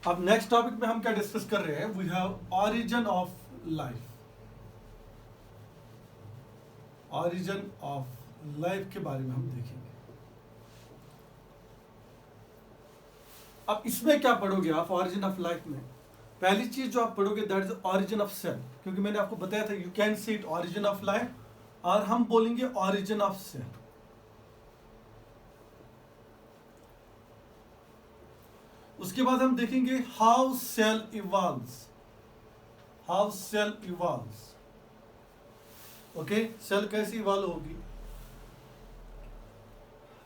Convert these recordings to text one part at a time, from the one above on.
अब next topic में हम क्या डिस्कस कर रहे हैं, we have origin of life. Origin of life के बारे में हम देखेंगे। अब इसमें क्या पढ़ोगे आप ऑरिजिन ऑफ लाइफ में? पहली चीज जो आप पढ़ोगे that is origin of cell, क्योंकि मैंने आपको बताया था you can see it origin of life और हम बोलेंगे ऑरिजिन ऑफ सेल। उसके बाद हम देखेंगे how cell evolves, how cell evolves. Okay, cell कैसे इवॉल्व होगी?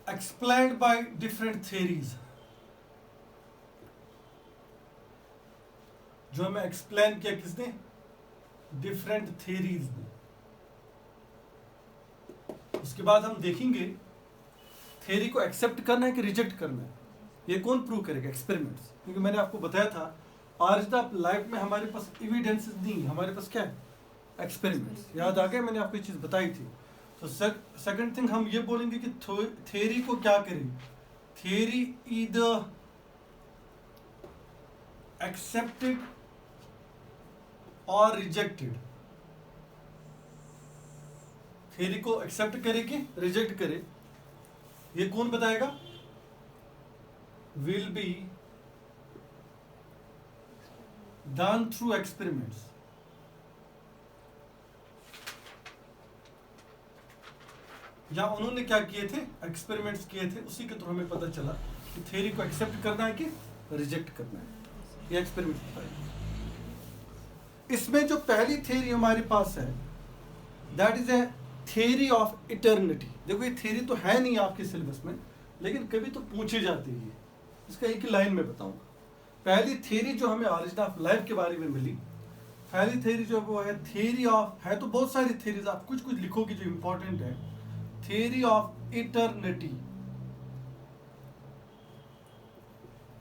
एक्सप्लेन्ड बाय डिफरेंट थ्योरीज, जो हमें एक्सप्लेन किया किसने? डिफरेंट थ्योरीज ने। उसके बाद हम देखेंगे थ्योरी को एक्सेप्ट करना है कि रिजेक्ट करना है, ये कौन प्रूव करेगा? एक्सपेरिमेंट्स। क्योंकि मैंने आपको बताया था ऑरिजिन ऑफ लाइफ में हमारे पास एविडेंसेस नहीं है, हमारे पास क्या है? एक्सपेरिमेंट्स। याद आ गया, मैंने आपको ये चीज बताई थी। तो सेकंड थिंग हम ये बोलेंगे कि थ्योरी को क्या करें? थ्योरी ईदर एक्सेप्टेड और रिजेक्टेड। थ्योरी को एक्सेप्ट करे कि रिजेक्ट करे, ये कौन बताएगा? Will be done through experiments. या उन्होंने क्या किए थे? एक्सपेरिमेंट्स किए थे, उसी के थ्रू हमें पता चला कि थ्योरी को एक्सेप्ट करना है कि रिजेक्ट करना है। ये एक्सपेरिमेंट बताएगा। इसमें जो पहली थ्योरी हमारे पास है that is a theory of eternity. देखो ये थ्योरी तो है नहीं आपके सिलेबस में, लेकिन कभी तो पूछे जाती है। इसका एक ही लाइन में बताऊंगा। पहली थ्योरी जो हमें ऑरिजिन ऑफ लाइफ के बारे में मिली, पहली थ्योरी जो वो है थ्योरी ऑफ, है तो बहुत सारी थ्योरीज, आप कुछ कुछ लिखोगे जो इंपॉर्टेंट है। थ्योरी ऑफ इटर्निटी,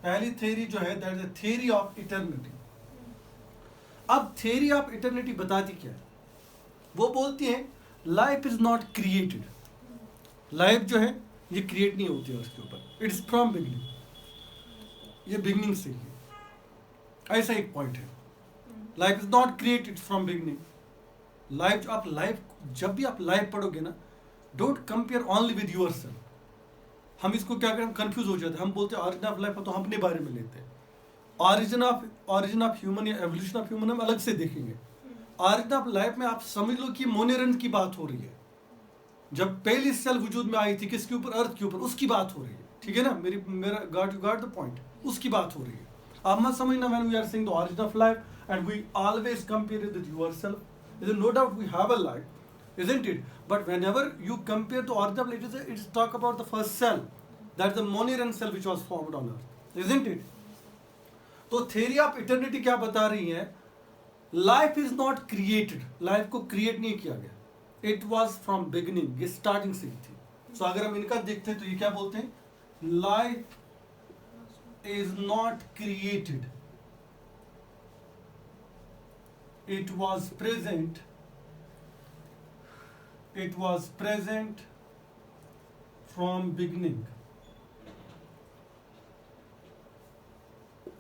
पहली थ्योरी जो है that is a theory of eternity. अब थ्योरी ऑफ इटर्निटी बताती क्या है? वो बोलती है life is not created. Life जो है ये क्रिएट नहीं होती है उसके ऊपर, इट्स फ्रॉम बिगनिंग, ये बिगनिंग से ही है। ऐसा एक पॉइंट है, life is not created from beginning. Life, आप लाइफ, जब भी आप लाइफ पढ़ोगे ना, don't compare only with your self. हम इसको क्या करें, कंफ्यूज हो जाते हैं। हम बोलते हैं ऑरिजिन ऑफ लाइफ तो हम अपने बारे में लेते हैं। ऑरिजिन ऑफ ह्यूमन या एवोल्यूशन ऑफ ह्यूमन हम अलग से देखेंगे। ऑरिजिन ऑफ लाइफ में आप समझ लो कि मोनेरन की बात हो रही है। जब पहली सेल वजूद में आई थी, किसके ऊपर? अर्थ के ऊपर, उसकी बात हो रही है। ठीक है ना? मेरा गॉट द पॉइंट, उसकी बात हो रही है। आप मत समझना when we are saying the origin of life and we always compare it with yourself. There is no doubt we have a life, isn't it? But whenever you compare the origin of life, it's talk about the first cell, that's the Monerian cell which was formed on earth, isn't it? तो theory of eternity क्या बता रही है? Life is not created, life को create नहीं किया गया, it was from beginning, ये स्टार्टिंग से ही थी। सो अगर हम इनका देखते हैं तो ये क्या बोलते हैं? Life is not created, it was present from beginning।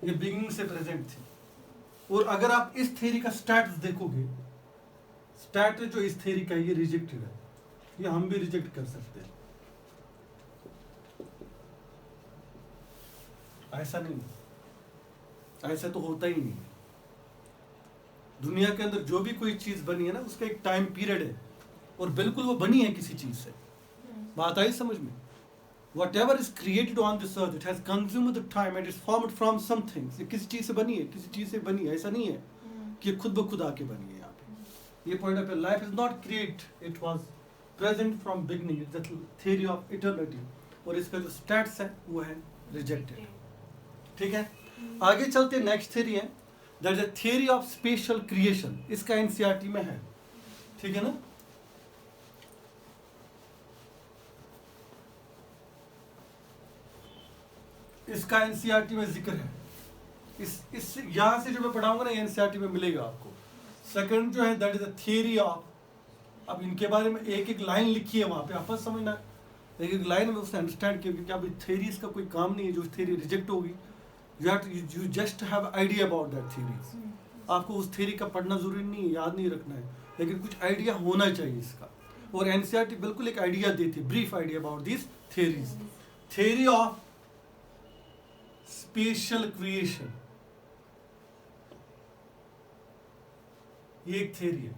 ये बिगिनिंग से प्रेजेंट थी। और अगर आप इस थ्योरी का स्टैटस देखोगे, स्टैटस जो इस थ्योरी का, ये रिजेक्टेड है, ये हम भी रिजेक्ट कर सकते हैं। ऐसा नहीं, ऐसा तो होता ही नहीं। दुनिया के अंदर जो भी कोई चीज बनी है ना, उसका एक टाइम पीरियड है, और बिल्कुल वो बनी है किसी चीज से। बात आई समझ में? Whatever is created on this earth, it has consumed the time and is formed from something। ये किसी चीज से बनी है, किसी चीज से बनी है, ऐसा नहीं है कि ये खुद ब खुद आके बनी है। यहाँ पे ये पॉइंट है, life is not create, it was present from beginning, it's the theory of eternity. और इसका जो स्टैट्स है वो है रिजेक्टेड। ठीक है, आगे चलते नेक्स्ट थ्योरी है, that is the theory of special creation. इसका एनसीईआरटी में है, ठीक है ना? इसका एनसीईआरटी में जिक्र है। इस यहां से जो मैं पढ़ाऊंगा ना, एनसीईआरटी में मिलेगा आपको। सेकंड जो है that is the theory of, अब इनके बारे में एक एक लाइन लिखी है वहां पे, आप समझना एक एक लाइन में उसने अंडरस्टैंड किया कि क्या थ्योरी इसका कोई काम नहीं है, जो थ्योरी रिजेक्ट होगी you just have idea about that theories. आपको उस थ्योरी का पढ़ना जरूरी नहीं है, याद नहीं रखना है, लेकिन कुछ आइडिया होना चाहिए इसका. और एनसीईआरटी बिल्कुल एक आइडिया देती है, brief idea about this theories. Theory of special creation, ये एक थ्योरी है.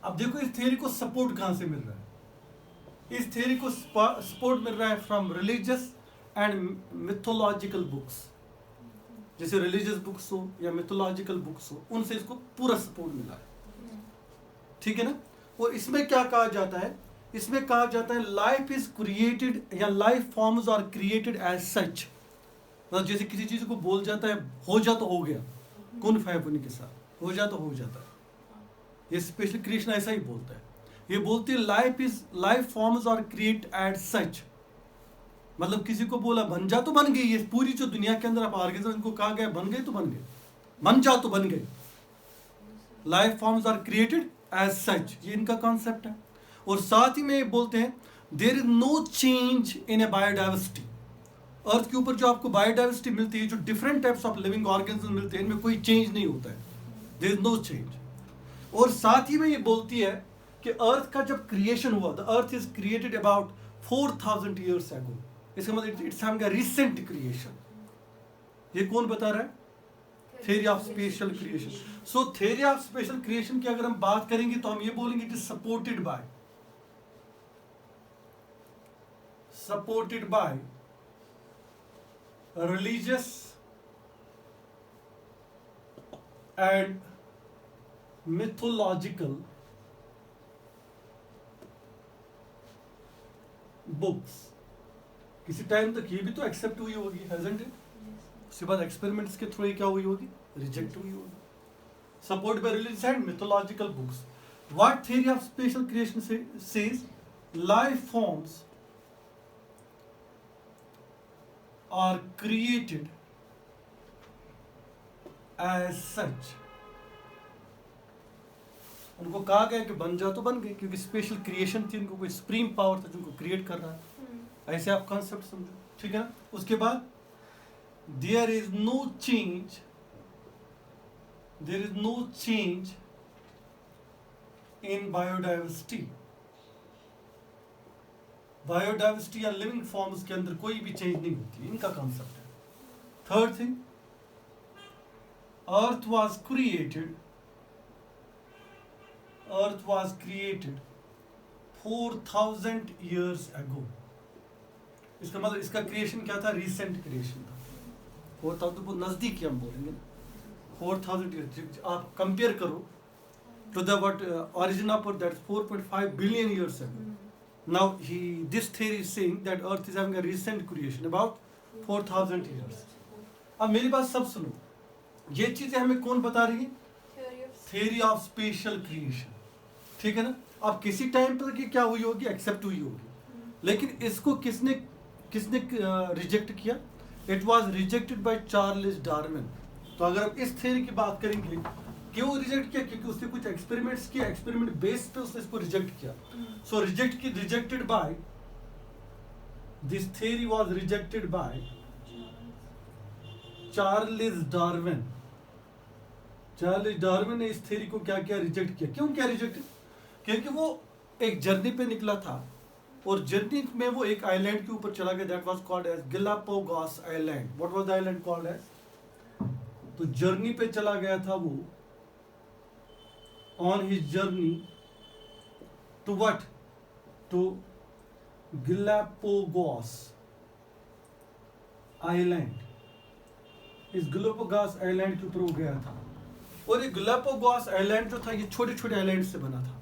अब देखो इस थ्योरी को सपोर्ट कहां से मिल रहा है. इस थ्योरी को सपोर्ट मिल रहा है from religious and mythological books. जैसे रिलीजियस बुक्स हो या मिथोलॉजिकल बुक्स हो, उनसे इसको पूरा सपोर्ट मिला है. ठीक है ना. और इसमें क्या कहा जाता है, इसमें कहा जाता है लाइफ इज क्रिएटेड या life forms are created as such. मतलब जैसे किसी चीज को बोल जाता है हो जा तो हो गया, कुन फयकुन के साथ हो जा तो हो जाता है. ये स्पेशल क्रिएशन ऐसा ही बोलता है. ये बोलती है life forms are create as such. मतलब किसी को बोला बन जा तो बन गई. ये पूरी जो दुनिया के अंदर आप ऑर्गेनिज्म, इनको कहा गया बन गए तो बन गए, बन जा तो बन गए. Life forms are created as such, ये इनका कॉन्सेप्ट है. और साथ ही में ये बोलते हैं there is no change in a biodiversity. Earth के ऊपर जो आपको बायोडाइवर्सिटी मिलती है, जो different types of living organism मिलते हैं, इनमें कोई चेंज नहीं होता है. There is no change. और साथ ही में ये बोलती है कि अर्थ का जब क्रिएशन हुआ, the earth is created about 4000 years ago. इसका मतलब it's having a recent creation. ये कौन बता रहा है? Theory of special creation. So theory of special creation की अगर हम बात करेंगे तो हम ये बोलेंगे it is supported by religious and mythological books. किसी टाइम तक ये भी तो एक्सेप्ट हुई होगी, हैजंट इट? उसके बाद एक्सपेरिमेंट्स के थ्रू ये क्या हुई होगी? रिजेक्ट हुई होगी. Support bye religious and mythological books. What theory of special creation says life forms are created as such. उनको कहा गया कि बन जा तो बन गए, क्योंकि स्पेशल क्रिएशन थी, उनको कोई सुप्रीम पावर था जिनको क्रिएट कर रहा है. ऐसे आप कॉन्सेप्ट समझो. ठीक है ना. उसके बाद there is no change in biodiversity. Biodiversity या लिविंग फॉर्म्स के अंदर कोई भी चेंज नहीं होती, इनका कॉन्सेप्ट है. Third thing, earth was created 4000 years ago. इसका मतलब इसका क्रिएशन क्या था? रिसेंट क्रिएशन था. 4000 तो नजदीक ही हम बोलेंगे. 4000 years आप कंपेयर करो to the what origin of Earth, that's 4.5 billion years ago. Now this theory is saying that Earth is having a recent creation about 4000 years. अब मेरी बात सब सुनो. ये चीजें हमें कौन बता रही है? Theory of special creation. ठीक है ना. अब किसी टाइम पर क्या हुई होगी? एक्सेप्ट हुई होगी. लेकिन इसको किसने रिजेक्ट किया? It was rejected by Charles Darwin. तो अगर आप इस थ्योरी की बात करेंगे, क्यों रिजेक्ट किया? क्योंकि उसने कुछ एक्सपेरिमेंट्स किए, एक्सपेरिमेंट बेस पे उसने इसको रिजेक्ट किया. So rejected by this theory was rejected by Charles Darwin. Charles Darwin ने इस थ्योरी को क्या किया? रिजेक्ट किया. क्यों क्या रिजेक्ट? क्योंकि वो एक जर्नी पे निकला था, और जर्नी में वो एक आइलैंड के ऊपर चला गया. That was called as Galapagos island. What was the island called as? तो जर्नी पे चला गया था वो, on his journey to what? To Galapagos island. इस गैलापागोस आइलैंड के ऊपर वो गया था. और ये गैलापागोस आइलैंड जो था, ये छोटे छोटे आइलैंड से बना था.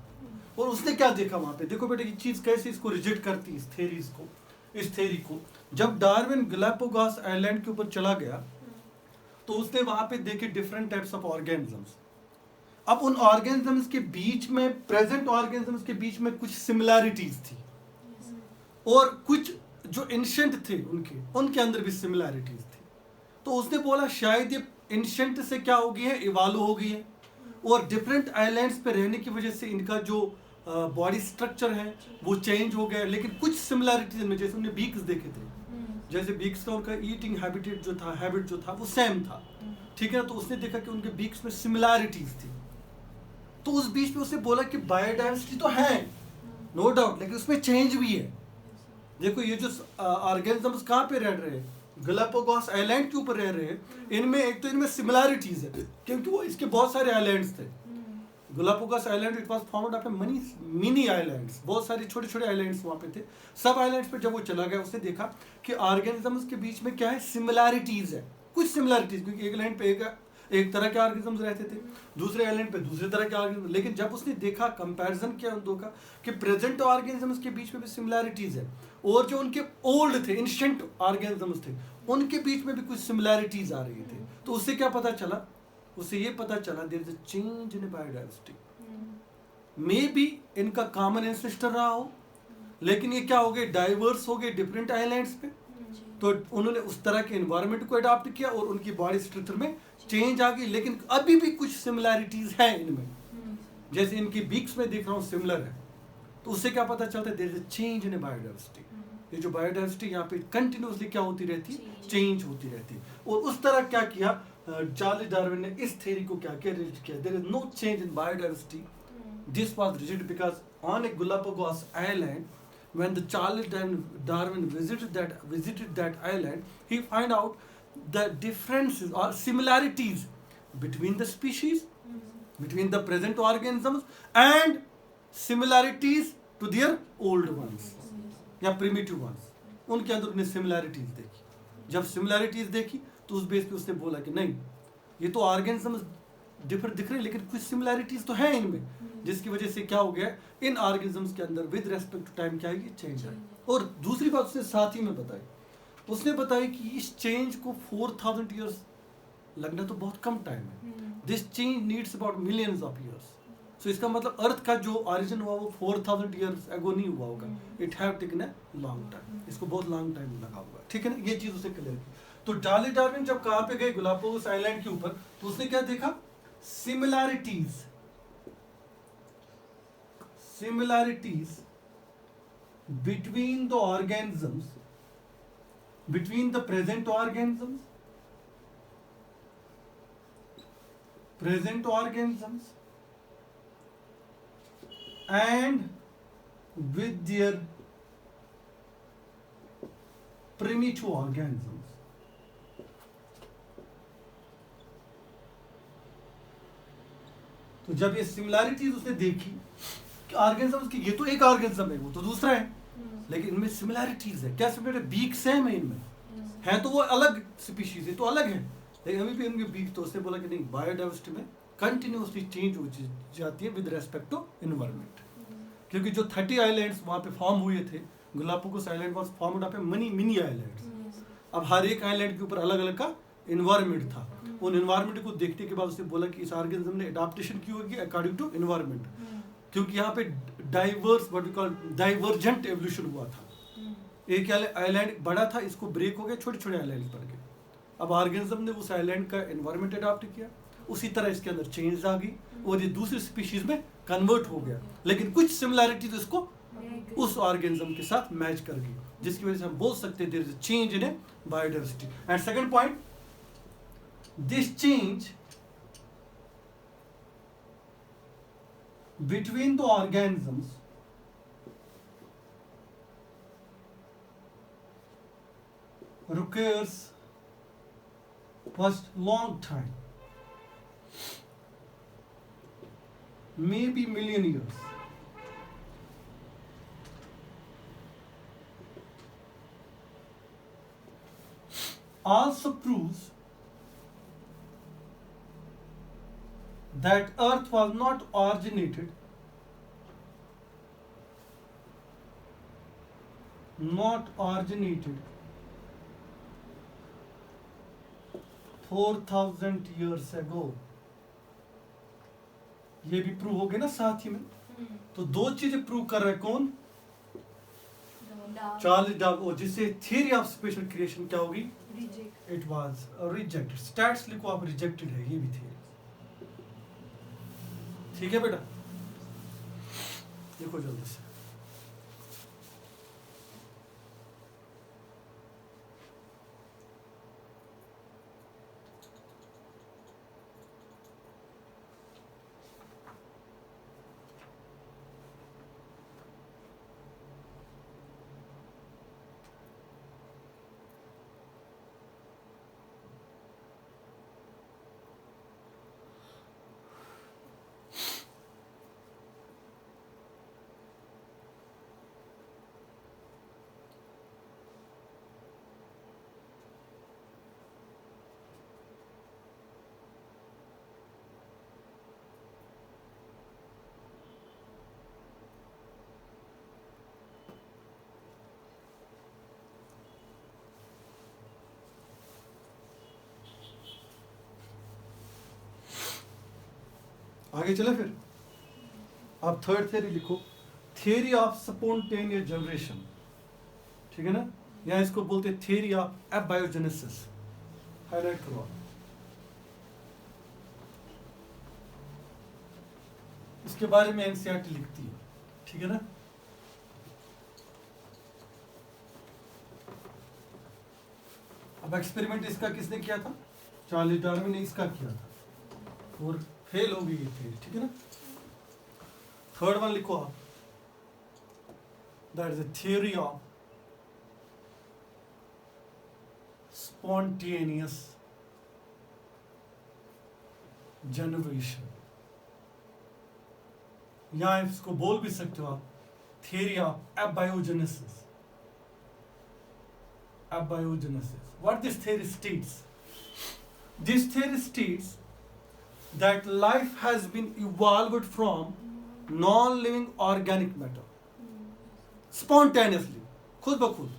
और उसने क्या देखा वहां पे? देखो बेटा, ये चीज कैसे इसको रिजेक्ट करती है, इस थ्योरी को. जब डार्विन गैलापागोस आइलैंड के ऊपर चला गया, तो उसने वहां पे देखे डिफरेंट टाइप्स ऑफ ऑर्गेनिजम्स. अब उन ऑर्गेनिजम्स के बीच में, प्रेजेंट ऑर्गेनिजम्स के बीच में कुछ सिमिलैरिटीज थी, और कुछ जो एंशिएंट थे उनके अंदर भी सिमिलैरिटीज थी. तो उसने बोला शायद ये एंशिएंट से क्या हो गई है? इवॉल्व हो गई है. और डिफरेंट आइलैंड्स पे रहने की वजह से इनका जो बॉडी स्ट्रक्चर है वो चेंज हो गया. लेकिन कुछ सिमिलैरिटीज में, जैसे हमने बीक्स देखे थे, जैसे बीक्स का उनका ईटिंग हैबिट जो था वो सेम था, ठीक है ना। तो उसने देखा कि उनके बीक्स में सिमिलैरिटीज थी, तो उस बीच में उसने बोला कि बायोडाइवर्सिटी तो है नो डाउट, लेकिन उसमें चेंज भी है। देखो ये जो ऑर्गेनिजम्स कहाँ पे रह रहे हैं, गलापागोस आइलैंड के ऊपर रह रहे हैं, इनमें एक तो इनमें सिमिलैरिटीज है क्योंकि वो इसके बहुत सारे आइलैंड्स थे। Galapagos island it was found of money mini islands, बहुत सारे छोटे छोटे आइलैंड्स वहाँ पे थे। सब आइलैंड्स पे जब वो चला गया उसने देखा कि ऑर्गेनिजम्स के बीच में क्या है, सिमिलैरिटीज है, कुछ सिमिलैरिटीज, क्योंकि एक आइलैंड पे एक तरह के ऑर्गेनिजम्स रहते थे, दूसरे आइलैंड पे दूसरे तरह के ऑर्गेनिज्म। लेकिन जब उसने देखा, कंपैरिजन किया उन दो का, कि प्रेजेंट ऑर्गेनिजम्स के बीच में भी सिमिलैरिटीज है और जो उनके ओल्ड थे एंशिएंट ऑर्गेनिजम्स थे उनके बीच में भी कुछ सिमिलैरिटीज आ रही थी, तो उससे क्या पता चला, उससे ये पता चला there is a change in biodiversity. Maybe इनका कॉमन एंसेस्टर रहा हो, लेकिन ये क्या हो गए, डाइवर्स हो गए डिफरेंट आइलैंड्स पे, तो उन्होंने उस तरह के एनवायरनमेंट को अडॉप्ट किया और उनकी बॉडी स्ट्रक्चर में चेंज आ गई। लेकिन अभी भी कुछ सिमिलैरिटीज है इनमें, जैसे इनकी बीक्स में देख रहा हूँ सिमिलर है, तो उससे क्या पता चलता है, there is a change in biodiversity. ये जो बायोडाइवर्सिटी यहाँ पे कंटिन्यूसली क्या होती रहती, चेंज होती रहती। और उस तरह क्या किया चार्ल्स डार्विन ने, इस थ्योरी को क्या रिजेक्ट किया, there is no change in biodiversity. This was rejected because on a Galapagos island, when the Charles Darwin visited that island, he find out the differences or similarities between the species, between the present organisms, and similarities to their old ones या primitive ones. उनके अंदर उसने similarities देखी। जब similarities देखी तो उस base पे उसने बोला कि नहीं, ये तो organisms डिफर दिख रहे हैं लेकिन कुछ सिमिलैरिटीज तो है इनमें, जिसकी वजह से क्या हो गया, इन ऑर्गेनिजम्स के अंदर विद रेस्पेक्ट टू टाइम क्या है, चेंज है। और दूसरी बात उसने साथ ही में बताई, उसने बताया कि इस चेंज को 4000 ईयर्स लगना तो बहुत कम टाइम है, this change needs about millions of years. So इसका मतलब अर्थ का जो ओरिजिन हुआ वो 4000 ईयर्स एगो नहीं हुआ होगा, it have taken a long time, इसको बहुत लॉन्ग टाइम लगा हुआ, ठीक है ना। ये चीज उसे क्लियर की। तो चार्ल्स डार्विन जब कहाँ पे गए, गलापागोस आइलैंड के ऊपर, तो उसने क्या देखा, similarities between the organisms, between the present organisms and with their primitive organisms. तो जब ये सिमिलैरिटीज उसने देखी कि ऑर्गेनिजम्स की, ये तो एक ऑर्गेनिज्म है, वो तो दूसरा है, लेकिन इनमें सिमिलैरिटीज है। क्या सिमिलर, बीक सेम है इनमें, है तो वो अलग स्पीशीज है, तो अलग है, लेकिन अभी भी इनके बीक, तो उसने बोला कि नहीं, बायोडाइवर्सिटी में कंटिन्यूसली चेंज हो जाती है विद रेस्पेक्ट टू एनवायरनमेंट। क्योंकि जो 30 आइलैंड्स वहाँ पे फॉर्म हुए थे, Galapagos island was formed of money mini islands. अब हर एक आइलैंड के ऊपर अलग अलग का एनवायरनमेंट था, उन एनवायरनमेंट को देखने के बाद उसने बोला कि इस ऑर्गेनिज्म ने अडॉप्टेशन की होगी अकॉर्डिंग टू एनवायरनमेंट, क्योंकि यहाँ पे डाइवर्जेंट एवोल्यूशन हुआ था। एक आइलैंड बड़ा था, इसको ब्रेक हो गया, छोटे छोटे आइलैंड बन गए। अब ऑर्गेनिज्म ने उस आइलैंड का एनवायरनमेंट अडॉप्ट किया, उसी तरह इसके अंदर चेंज आ गई और ये दूसरी स्पीशीज में कन्वर्ट हो गया, लेकिन कुछ सिमिलैरिटी तो इसको उस ऑर्गेनिज्म के साथ मैच कर गई, जिसकी वजह से हम बोल सकते हैं there is a change in biodiversity. And second point, this change between the organisms requires first long time, maybe million years. Also proves that earth was not originated 4000 years ago। ये भी प्रूव हो गया ना साथ ही में। तो दो चीजें प्रूव कर रहे हैं कौन, चार्ल्स डार्विन, जिससे थ्योरी ऑफ स्पेशल क्रिएशन क्या होगी, इट वाज रिजेक्टेड। स्टैट्स लिखो आप, रिजेक्टेड है ये भी थ्योरी, ठीक है बेटा, देखो जल्दी से। आगे चले फिर, आप थर्ड थ्योरी लिखो, थियरी ऑफ स्पॉन्टेनियस जनरेशन, ठीक है ना, या इसको बोलते हैं थियरी ऑफ एबायोजेनेसिस, हाईलाइट करो आप। इसके बारे में एनसीईआरटी लिखती है, ठीक है ना। अब एक्सपेरिमेंट इसका किसने किया था? चार्ल्स डार्विन ने इसका किया था और फेल हो गई थी, ठीक है ना। थर्ड वन लिखो आप, that is the theory of spontaneous generation, या इसको बोल भी सकते हो आप theory of abiogenesis. Abiogenesis. What this theory states? This theory states that life has been evolved from non-living organic matter spontaneously, खुद ब खुद,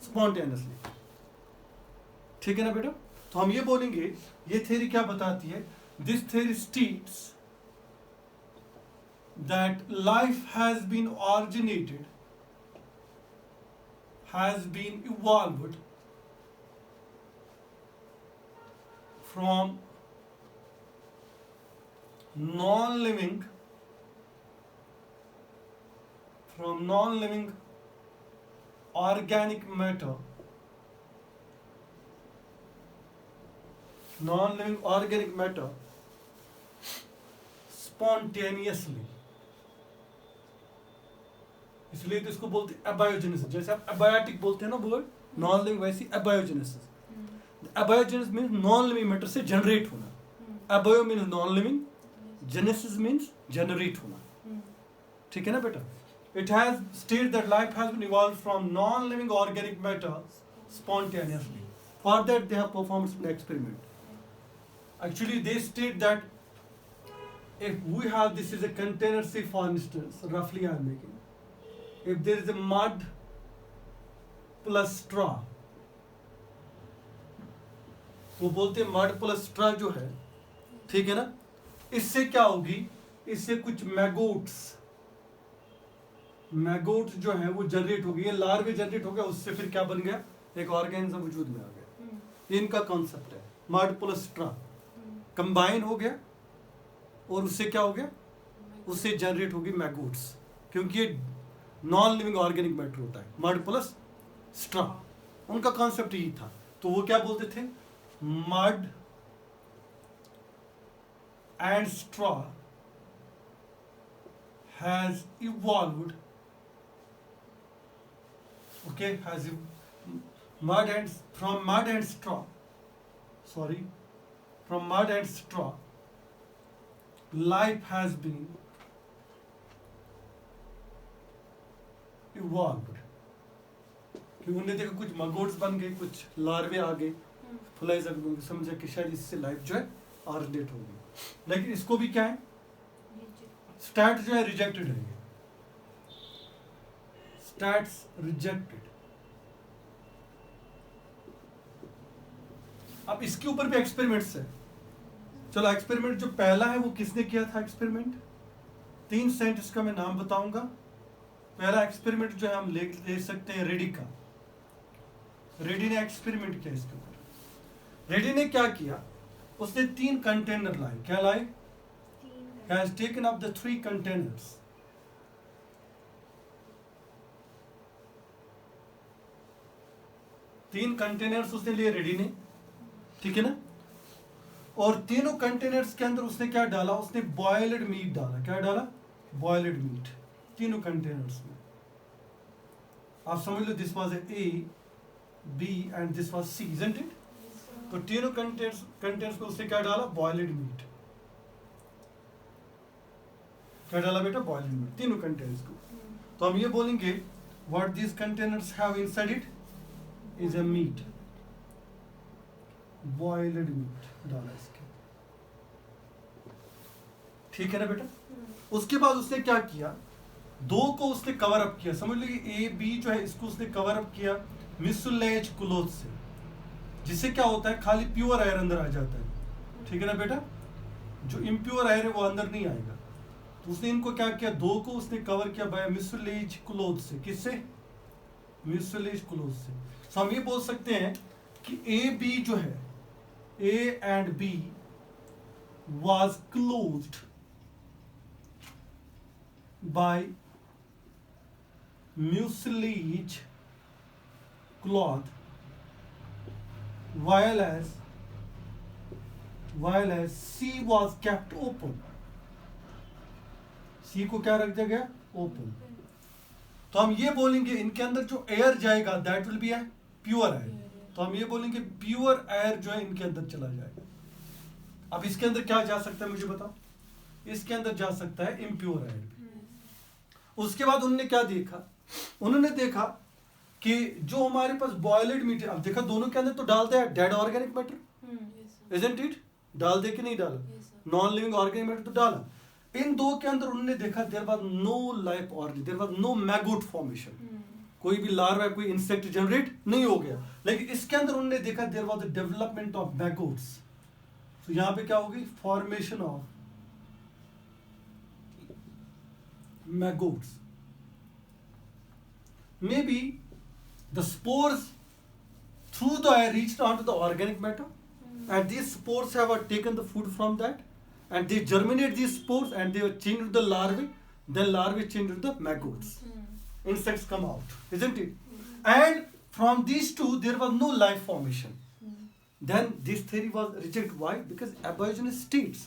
spontaneously, ठीक है ना बेटा। तो हम ये बोलेंगे, ये theory क्या बताती है? This theory states that life has been originated, has been evolved from non-living organic matter, spontaneously, इसलिए तो इसको बोलते हैं एबायोजेनेसिस। जैसे आप एबायोटिक बोलते हैं ना वर्ड, नॉन लिविंग, वैसी abiogenesis. Abiogenesis means non living matter से जनरेट होना। Abio means non living, genesis means generate होना, ठीक है ना बेटा। It has state that life has been evolved from non living organic matter spontaneously. For that they have performed an experiment. Actually they state that if we have, this is a container, say for instance, roughly I am making, if there is a mud plus straw, वो बोलते हैं mud plus straw जो है, ठीक है ना, इससे क्या होगी, इससे कुछ मैगोट्स जो है वो जनरेट हो गई, ये लार्वे जनरेट हो गया, उससे फिर क्या बन गया, एक ऑर्गेनिज्म वजूद में आ गया। ये इनका कॉन्सेप्ट है, मड प्लस स्ट्रा कंबाइन हो गया और उससे क्या हो गया, उससे जनरेट होगी मैगोट्स, क्योंकि ये नॉन लिविंग ऑर्गेनिक मैटर होता है, मड प्लस स्ट्रा, उनका कॉन्सेप्ट यही था। तो वो क्या बोलते थे, mud and straw has evolved, okay, from mud and straw, life has been evolved, कि उन्होंने देखा कुछ मगोट्स बन गए, कुछ लार्वे आ गए, फुलाई समझा कि शायद इससे लाइफ जो है ऑरिजिनेट होगी। लेकिन इसको भी क्या है, स्टैट जो है रिजेक्टेड है, स्टैट्स रिजेक्टेड। अब इसके ऊपर भी एक्सपेरिमेंट्स है। चलो एक्सपेरिमेंट जो पहला है वो किसने किया था एक्सपेरिमेंट, 3 साइंटिस्ट का मैं नाम बताऊंगा। पहला एक्सपेरिमेंट जो है हम ले सकते हैं रेडी का। रेडी ने एक्सपेरिमेंट किया इसके ऊपर। रेडी ने क्या किया, उसने 3 कंटेनर लाए। क्या लाए, has taken up the 3 containers, तीन कंटेनर्स उसने लिए रेडी ने, ठीक है ना, और तीनों कंटेनर्स के अंदर उसने क्या डाला, उसने बॉयल्ड मीट डाला। क्या डाला, बॉयल्ड मीट, तीनों कंटेनर्स में। आप समझ लो, this was A, B and this was C, isn't it. तो तीनों कंटेनर्स में उसने क्या डाला, बॉयल्ड मीट। क्या डाला बेटा, बॉइल्ड मीट, तीनों कंटेनर्स को। तो हम ये बोलेंगे, what these containers have inside it is a meat, boiled meat डाला इसके, ठीक है ना बेटा। उसके बाद उसने क्या किया, 2 को उसने कवर अप किया। समझ लीजिए ए बी जो है, इसको उसने कवर अप किया मिसुलेज क्लोथ से, जिससे क्या होता है, खाली प्योर एयर अंदर आ जाता है, ठीक है ना बेटा। जो इम्प्योर एयर है वो अंदर नहीं आएगा। तो उसने इनको क्या किया, दो को उसने कवर किया बाय म्यूसिलेज क्लोथ से। किससे? म्यूसिलेज क्लोथ से। तो हम ये बोल सकते हैं कि ए बी जो है, A and B was closed by mucilage cloth while as C was kept open. C को क्या रख दिया गया? ओपन। तो हम ये बोलेंगे इनके अंदर जो एयर जाएगा that will be a pure air. तो हम ये बोलेंगे प्योर एयर जो है इनके अंदर चला जाएगा। अब इसके अंदर क्या जा सकता है मुझे बताओ? इसके अंदर जा सकता है इम्प्योर एयर भी। उसके बाद उन्होंने क्या देखा? उन्होंने देखा कि जो हमारे पास बॉयल्ड मीट है, अब देखा दोनों के अंदर तो डालते हैं dead organic matter, isn't it? डाल दे कि नहीं डाला? नॉन लिविंग ऑर्गेनिक मैटर तो डाला। इन दो के अंदर उन्होंने देखा there was no life organic, there was no maggot formation. कोई भी लार्वा, कोई इंसेक्ट जनरेट नहीं हो गया। लेकिन इसके अंदर उन्होंने देखा there was the development of maggots. तो यहां पे क्या होगी? Formation of maggots. Maybe the spores through the air reached onto the organic matter, and these spores have taken the food from that, and they germinate these spores and they change into the larvae. Then larvae change into the maggots. Insects come out, isn't it? And from these two, there was no life formation. Then this theory was rejected. Why? Because abiogenesis states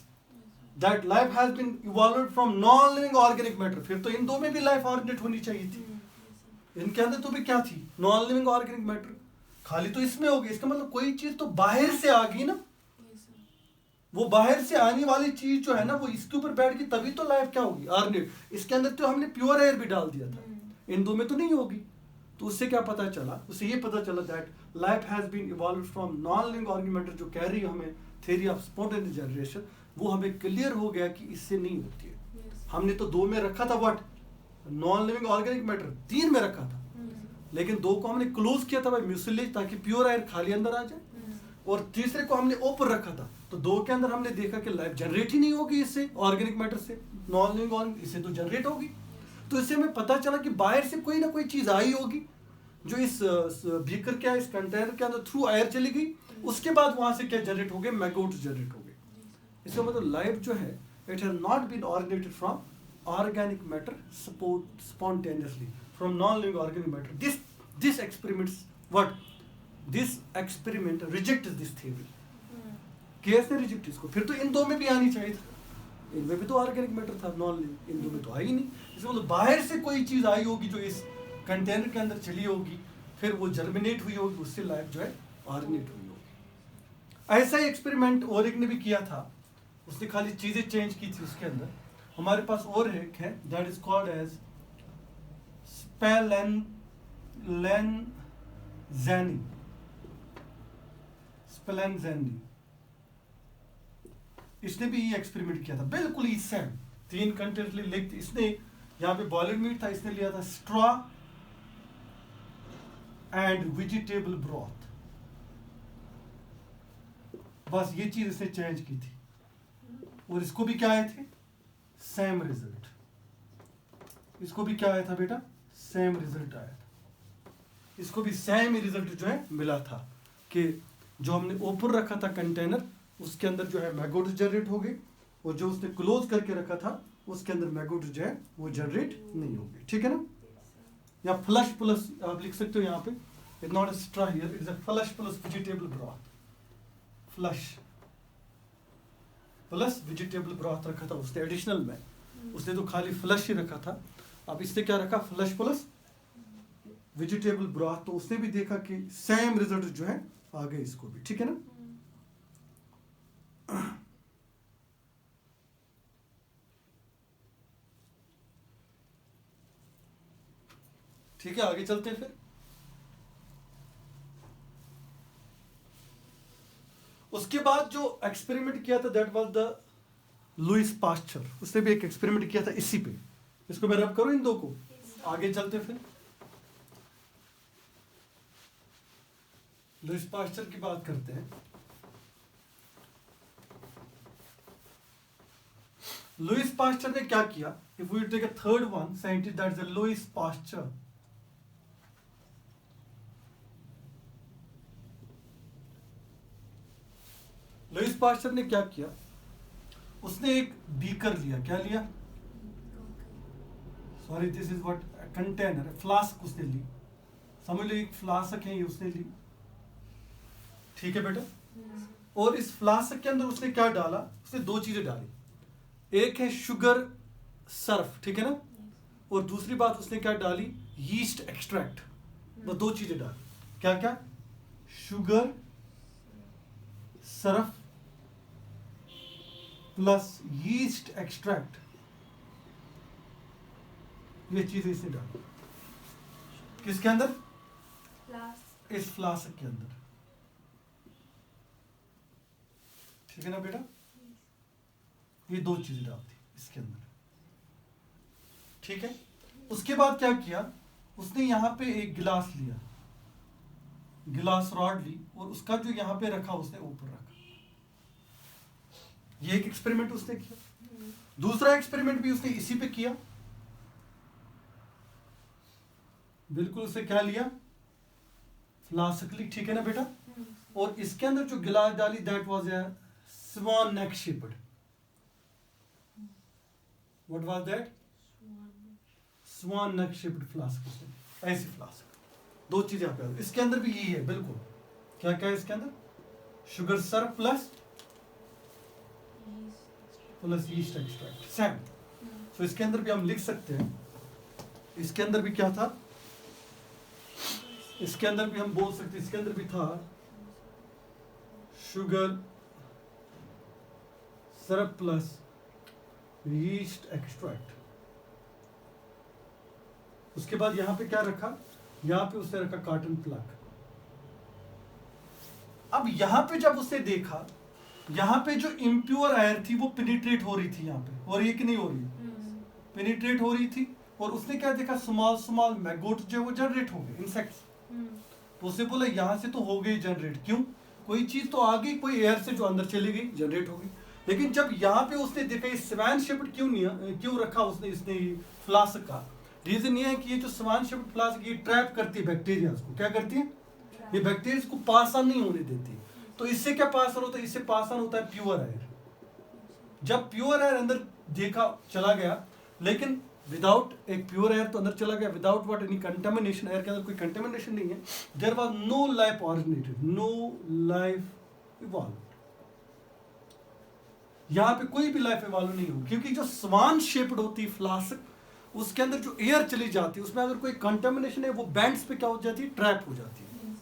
that life has been evolved from non-living organic matter. फिर तो इन दो में भी life originate होनी चाहिए थी। इनके अंदर तो भी क्या थी? Non living organic matter. खाली तो इसमें हो गया, इसका मतलब कोई चीज तो बाहर से आ गई ना। वो बाहर से आने वाली चीज जो है ना वो इसके ऊपर बैठ गई, तभी तो लाइफ क्या होगी? ऑर्गेनिक। इसके अंदर तो हमने प्योर एयर भी डाल दिया था, इन दो में तो नहीं होगी। तो उससे क्या पता चला? उससे ये पता चला that life has been evolved from non living organic matter. जो कह रही है हमें थ्योरी ऑफ स्पॉन्टेनियस जनरेशन, वो हमें क्लियर हो गया कि इससे नहीं होती है। हमने तो दो में रखा था, what? Non living organic matter. तीन में रखा था, लेकिन दो को हमने क्लोज किया था बाय म्यूसिलेज, ताकि प्योर एयर खाली अंदर आ जाए। और तीसरे को हमने ओपन रखा था। तो दो के अंदर हमने देखा कि लाइफ जनरेट ही नहीं होगी इससे, ऑर्गेनिक मैटर से। नॉन लिविंग ऑर्गेनिक इससे तो जनरेट होगी। तो इससे हमें पता चला कि बाहर से कोई ना कोई चीज आई होगी जो इस बीकर क्या इस कंटेनर के अंदर थ्रू एयर चली गई। उसके बाद वहां से क्या जनरेट हो गए? मैगोट्स जनरेट हो गए। इसका मतलब लाइफ जो है it has not been originated from organic matter spontaneously from non-living organic matter. This experiments what? This experiment rejects this theory. कैसे रिजेक्ट इसको? फिर तो इन दो में भी आनी चाहिए था। इनमें भी तो ऑर्गेनिक मैटर था, नॉन लिविंग। इन दो में तो आई नहीं। इसका मतलब बाहर से कोई चीज आई होगी जो इस कंटेनर के अंदर चली होगी, फिर वो जर्मिनेट हुई होगी, उससे लाइफ जो है ऑर्गेनेट हुई होगी। ऐसा ही एक्सपेरिमेंट ओरिक ने भी किया था। उसने खाली चीजें चेंज की थी उसके अंदर। हमारे पास और एक है दैट इज कॉल्ड एज स्पेलेंजेनी। स्पेलेंजेनी। इसने भी ये एक्सपेरिमेंट किया था, बिल्कुल ही सेम। 3 कंटेंट लिख, इसने यहाँ पे बॉयल्ड मीट था, इसने लिया था स्ट्रॉ एंड वेजिटेबल ब्रॉथ। बस ये चीज इसने चेंज की थी, और इसको भी क्या आए थे? Same result. इसको भी क्या आया था बेटा? सेम रिजल्ट आया था। इसको भी सेम रिजल्ट जो है मिला था कि जो हमने ओपन रखा था कंटेनर, उसके अंदर जो है मैगोट्स जनरेट हो गए, और जो उसने क्लोज करके रखा था उसके अंदर मैगोट्स जो है वो जनरेट नहीं हो गए। ठीक है ना? या फ्लश प्लस आप लिख सकते हो यहाँ पे, it's not a straw here, it's a flush plus vegetable broth. Flush plus vegetable broth रखा था उसने एडिशनल में। उसने तो खाली फ्लश ही रखा था। अब इसने क्या रखा? Flush plus vegetable broth. तो उसने भी देखा कि सेम रिजल्ट जो है आ गए इसको भी। ठीक है ना? ठीक है, आगे चलते हैं फिर। उसके बाद जो एक्सपेरिमेंट किया था that was the Louis Pasteur. उसने भी एक एक्सपेरिमेंट किया था इसी पे। इसको मैं रब करूं इन दो को, आगे चलते फिर। लुइस पास्चर की बात करते हैं। लुइस पास्चर ने क्या किया? If we take a third one scientist, that is Louis Pasteur. Louis Pasteur ने क्या किया? उसने एक बीकर लिया. क्या लिया? Sorry, this is what container, flask उसने ली. समझ लो एक फ्लास्क है ये उसने ली. ठीक है बेटा. और इस फ्लास्क के अंदर उसने क्या डाला? उसने दो चीजें डाली. एक है शुगर सर्फ, ठीक है ना, और दूसरी बात उसने क्या डाली? Yeast extract. वो दो चीजें डाली. क्या क्या? Sugar surf plus yeast extract. ये चीजें इसने डाली. किसके अंदर? इस फ्लास्क के अंदर. ठीक है ना बेटा? ये दो चीजें डालती इसके अंदर. ठीक है. उसके बाद क्या किया? उसने यहां पे एक गिलास लिया, गिलास रॉड ली, और उसका जो यहां पे रखा उसने ऊपर रखा. ये एक एक्सपेरिमेंट उसने किया. दूसरा एक्सपेरिमेंट भी उसने इसी पे किया. बिल्कुल उसने क्या लिया? फ्लास्क ली. ठीक है ना बेटा? और इसके अंदर जो गिलास डाली that was a swan neck shaped. What was that? Swan neck shaped flask. ऐसी फ्लास्क. दो चीजें आप याद. इसके अंदर भी यही है बिल्कुल. क्या क्या है इसके अंदर? Sugar surf plus yeast extract. Same. So इसके अंदर भी हम लिख सकते हैं. इसके अंदर भी क्या था? इसके अंदर भी हम बोल सकते हैं, इसके अंदर भी था sugar syrup plus yeast extract. उसके बाद यहां पे क्या रखा? यहां पे उसने रखा कॉटन प्लग. अब यहां पे जब उसने देखा, यहां पे जो इम्प्योर एयर थी वो पेनिट्रेट हो रही थी. यहां पे हो रही है कि नहीं हो रही है? पेनिट्रेट हो रही थी. और उसने क्या देखा? स्मॉल स्मॉल मैगोट जो है वो जनरेट हो गए, इंसेक्ट्स. तो उसने बोला यहां से तो हो गई जनरेट. क्यों? कोई चीज तो आ गई, कोई एयर से जो अंदर चली गई, जनरेट हो गई. लेकिन जब यहाँ पे उसने देखा ये स्वान शेप्ड क्यों रखा उसने इसने फ्लास्क का? रीजन ये है कि ये जो स्वान शेप्ड फ्लास्क ये ट्रैप करती है बैक्टीरिया को. क्या करती है? ये बैक्टीरिया को पास ऑन नहीं होने देती. तो इससे क्या पास ऑन होता है? इससे पास ऑन होता है प्योर एयर. जब प्योर एयर अंदर देखा चला गया, लेकिन विदाउट एक प्योर एयर तो अंदर चला गया, without what any contamination. Air के अंदर कोई कंटेमिनेशन नहीं है. There was no life originated, no life evolve. यहां पे कोई भी लाइफ इवॉल्व नहीं होगी, क्योंकि जो स्वान शेप्ड होती है फ्लास्क, उसके अंदर जो एयर चली जाती है, उसमें अगर कोई कंटेमिनेशन है वो बैंड्स पे क्या हो जाती है? ट्रैप हो जाती है.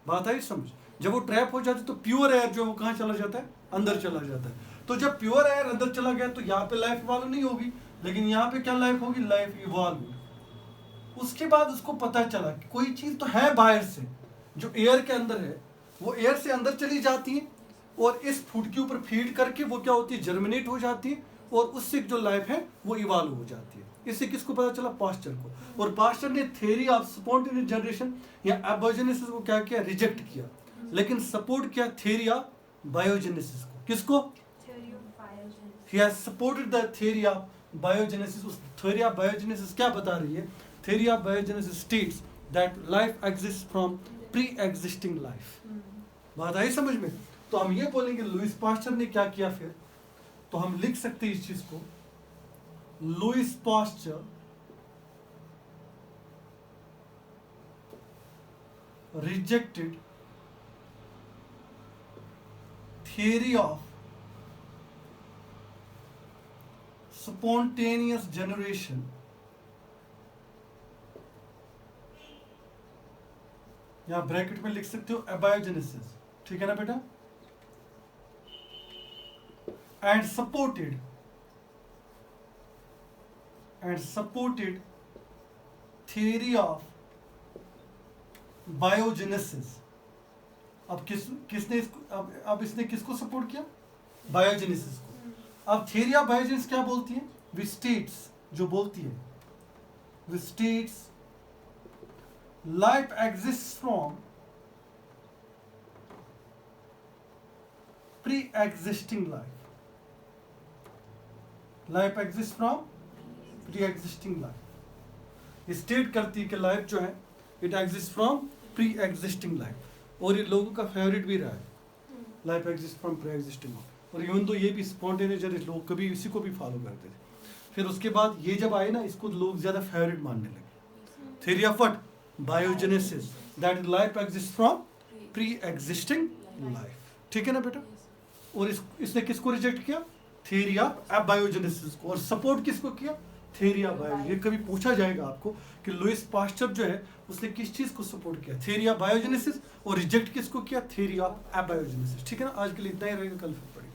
बात आई समझ? जब वो ट्रैप हो जाती है तो प्योर एयर जो है वो कहां चला जाता है? अंदर चला जाता है. तो जब प्योर एयर अंदर चला गया तो यहाँ पे लाइफ इवॉल्व नहीं होगी, लेकिन यहाँ पे क्या लाइफ होगी? Life evolve. उसके बाद उसको पता चला कि कोई चीज तो है बाहर से, जो एयर के अंदर है, वो एयर से अंदर चली जाती है और इस फूड के ऊपर फीड करके वो क्या होती है? जर्मिनेट हो जाती है, और उससे जो लाइफ है वो इवॉल्व हो जाती है. इससे किसको पता चला? पास्चर को. और पास्चर ने थ्योरी ऑफ स्पॉन्टेनियस जनरेशन या एबोजेनेसिस को क्या किया? रिजेक्ट किया. लेकिन सपोर्ट किया थ्योरी ऑफ बायोजेनेसिस को. किसको? He has supported the theory of biogenesis. उस theory of biogenesis क्या बता रही है? Theory of biogenesis states that life exists from pre-existing life. बात आई समझ में? तो हम ये बोलेंगे लुइस पास्चर ने क्या किया फिर? तो हम लिख सकते हैं इस चीज को, Louis Pasteur rejected theory of spontaneous generation या ब्रैकेट में लिख सकते हो एबायोजेनेसिस. ठीक है ना बेटा? And supported theory of biogenesis. अब किसने इसको अब इसने किसको सपोर्ट किया? बायोजेनेसिस को. अब थियरी ऑफ बायोजेनेसिस क्या बोलती है? विच स्टेट्स, जो बोलती है which states life exists from pre-existing life. Life exist from pre existing life. State करती है कि लाइफ जो है it exist from pre existing life, और ये लोगों का फेवरेट भी रहा है, life exist from pre existing life. और इवन तो ये भी स्पॉन्टेनियस लोग कभी इसी को भी फॉलो करते थे। फिर उसके बाद ये जब आए ना, इसको लोग ज़्यादा फेवरेट मानने लगे। Theory of what? Biogenesis, that life exist from pre existing life. ठीक है ना बेटा? और इसने किसको रिजेक्ट किया? थ्योरी ऑफ एबायोजेनेसिस को। और सपोर्ट किसको किया? Theory of biogenesis. ये कभी पूछा जाएगा आपको कि लुईस पास्चर जो है उसने किस चीज़ को सपोर्ट किया? Theory of biogenesis. और रिजेक्ट किसको किया? Theory of abiogenesis. ठीक है ना? आज के लिए इतना ही रहेगा, कल फिर पढ़ेंगे।